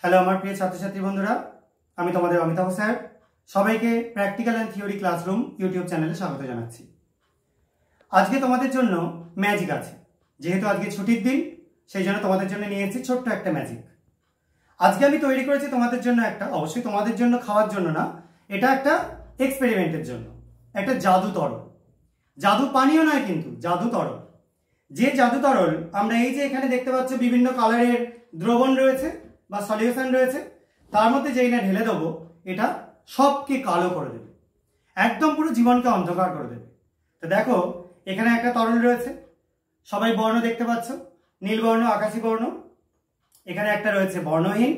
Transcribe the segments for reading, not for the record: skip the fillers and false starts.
Hello আমার প্রিয় ছাত্রছাত্রী বন্ধুরা, আমি তোমাদের অমিতাভ স্যার। সবাইকে practical and theory classroom YouTube চ্যানেলে স্বাগত জানাচ্ছি। আজকে তোমাদের জন্য ম্যাজিক আছে। যেহেতু আজকে ছুটির দিন, সেই জন্য তোমাদের জন্য নিয়েছি ছোট্ট একটা ম্যাজিক। আজকে আমি তৈরি করেছি তোমাদের জন্য একটা, অবশ্যই তোমাদের জন্য খাওয়ার জন্য না, এটা একটা এক্সপেরিমেন্টের জন্য, একটা জাদু তরল। জাদু পানীয় নয় কিন্তু, জাদু তরল। যে জাদু তরল আমরা এই যে এখানে দেখতে পাচ্ছ বিভিন্ন কালারের দ্রবণ রয়েছে বা সলিউশন রয়েছে, তার মধ্যে যেই না ঢেলে দেবো, এটা সবকে কালো করে দেবে, একদম পুরো জীবনকে অন্ধকার করে দেবে। তো দেখো এখানে একটা তরল রয়েছে, সবাই বর্ণ দেখতে পাচ্ছ, নীল বর্ণ, আকাশী বর্ণ। এখানে একটা রয়েছে বর্ণহীন,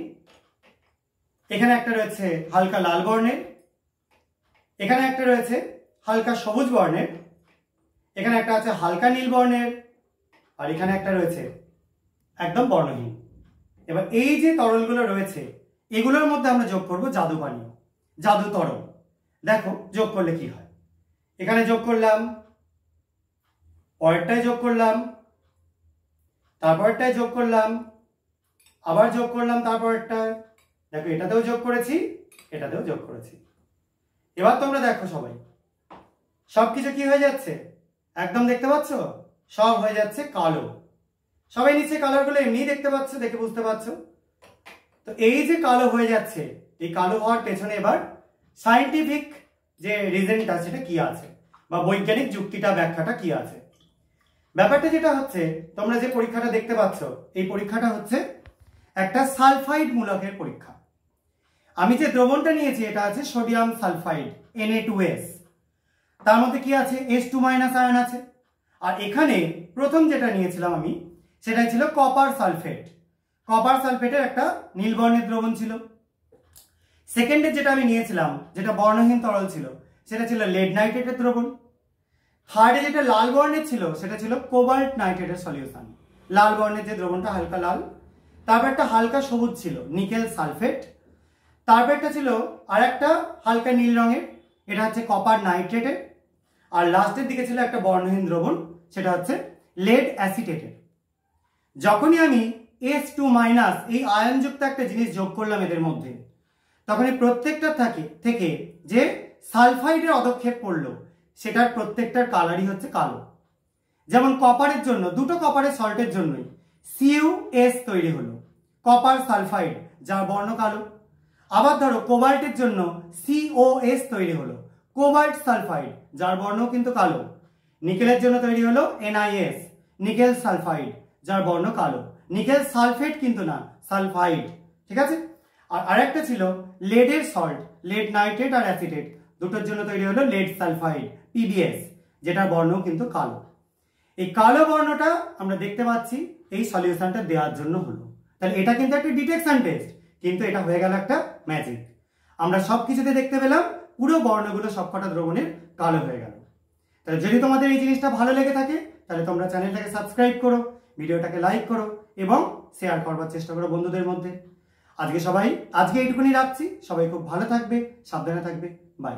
এখানে একটা রয়েছে হালকা লাল বর্ণের, এখানে একটা রয়েছে হালকা সবুজ বর্ণের, এখানে একটা আছে হালকা নীল বর্ণের, আর এখানে একটা রয়েছে একদম বর্ণহীন। এবার এই যে তরলগুলো রয়েছে, এগুলোর মধ্যে আমরা যোগ করব জাদু পানীয়, জাদু তরল। দেখো যোগ করলে কি হয়। এখানে যোগ করলাম, পরেরটায় যোগ করলাম, তারপরটায় যোগ করলাম, আবার যোগ করলাম তারপরটায়। দেখো এটাতেও যোগ করেছি, এটাতেও যোগ করেছি। এবার তোমরা দেখো সবাই, সবকিছু কি হয়ে যাচ্ছে একদম দেখতে পাচ্ছ, সব হয়ে যাচ্ছে কালো। সবাই নিচে কালারগুলো এমনি দেখতে পাচ্ছ, দেখে বুঝতে পারছো। তো এই যে কালো হয়ে যাচ্ছে, এই কালো হওয়ার পেছনে এবার সায়েন্টিফিক যে রিজনটা সেটা কি আছে, বা বৈজ্ঞানিক যুক্তিটা, ব্যাখ্যাটা কি আছে। ব্যাপারটা যেটা হচ্ছে, তোমরা যে পরীক্ষাটা দেখতে পাচ্ছ, এই পরীক্ষাটা হচ্ছে একটা সালফাইড মূলকের পরীক্ষা। আমি যে দ্রবণটা নিয়েছি এটা আছে সোডিয়াম সালফাইড Na2S। তার মধ্যে কি আছে, H2- আয়ন আছে। আর এখানে প্রথম যেটা নিয়েছিলাম আমি, সেটাই ছিল কপার সালফেট। কপার সালফেটের একটা নীল বর্ণের দ্রবণ ছিল। সেকেন্ডে যেটা আমি নিয়েছিলাম, যেটা বর্ণহীন তরল ছিল, সেটা ছিল লেড নাইট্রেটের দ্রবণ। থার্ডে যেটা লাল বর্ণের ছিল, সেটা ছিল কোবাল্ট নাইট্রেটের সলিউশন, লাল বর্ণের যে দ্রবণটা হালকা লাল। তারপর একটা হালকা সবুজ ছিল নিকেল সালফেট। তারপর একটা ছিল আর একটা হালকা নীল রঙের, এটা হচ্ছে কপার নাইট্রেটের। আর লাস্টের দিকে ছিল একটা বর্ণহীন দ্রবণ, সেটা হচ্ছে লেড অ্যাসিটেটের। যখনই আমি H2- এই আয়নযুক্ত একটা জিনিস যোগ করলাম এদের মধ্যে, তখন এই প্রত্যেকটা থেকে যে সালফাইডের অদক্ষেপ পড়লো, সেটার প্রত্যেকটার কালারই হচ্ছে কালো। যেমন কপারের জন্য, দুটো কপারের সল্টের জন্যই CuS তৈরি হলো, কপার সালফাইড, যার বর্ণ কালো। আবার ধরো কোবাল্টের জন্য COS তৈরি হলো, কোবাল্ট সালফাইড, যার বর্ণ কিন্তু কালো। নিকেলের জন্য তৈরি হলো NiS, নিকেল সালফাইড, যার বর্ণ কালো। নিকেল সালফেট কিন্তু না, সালফাইড, ঠিক আছে। আর আরেকটা ছিল লেডের সল্ট, লেড নাইট্রেট আর অ্যাসিটেট, দুটোর জন্য তৈরি হলো লেড সালফাইড, PbS, যেটার বর্ণ কিন্তু কালো। এই কালো বর্ণটা আমরা দেখতে পাচ্ছি এই সলিউশনটা দেওয়ার জন্য হলো। তাহলে এটা কিন্তু একটা ডিটেকশন টেস্ট, কিন্তু এটা হয়ে গেল একটা ম্যাজিক। আমরা সবকিছুতে দেখতে পেলাম পুরো বর্ণগুলো সবকটা দ্রবণের কালো হয়ে গেল। তাহলে যদি তোমাদের এই জিনিসটা ভালো লেগে থাকে, তাহলে তোমরা চ্যানেলটাকে সাবস্ক্রাইব করো, ভিডিওটাকে লাইক করো এবং শেয়ার করবার চেষ্টা করো বন্ধুদের মধ্যে। আজকে এইটুকুনি রাখছি। সবাই খুব ভালো থাকবে, সাবধানে থাকবে। বাই।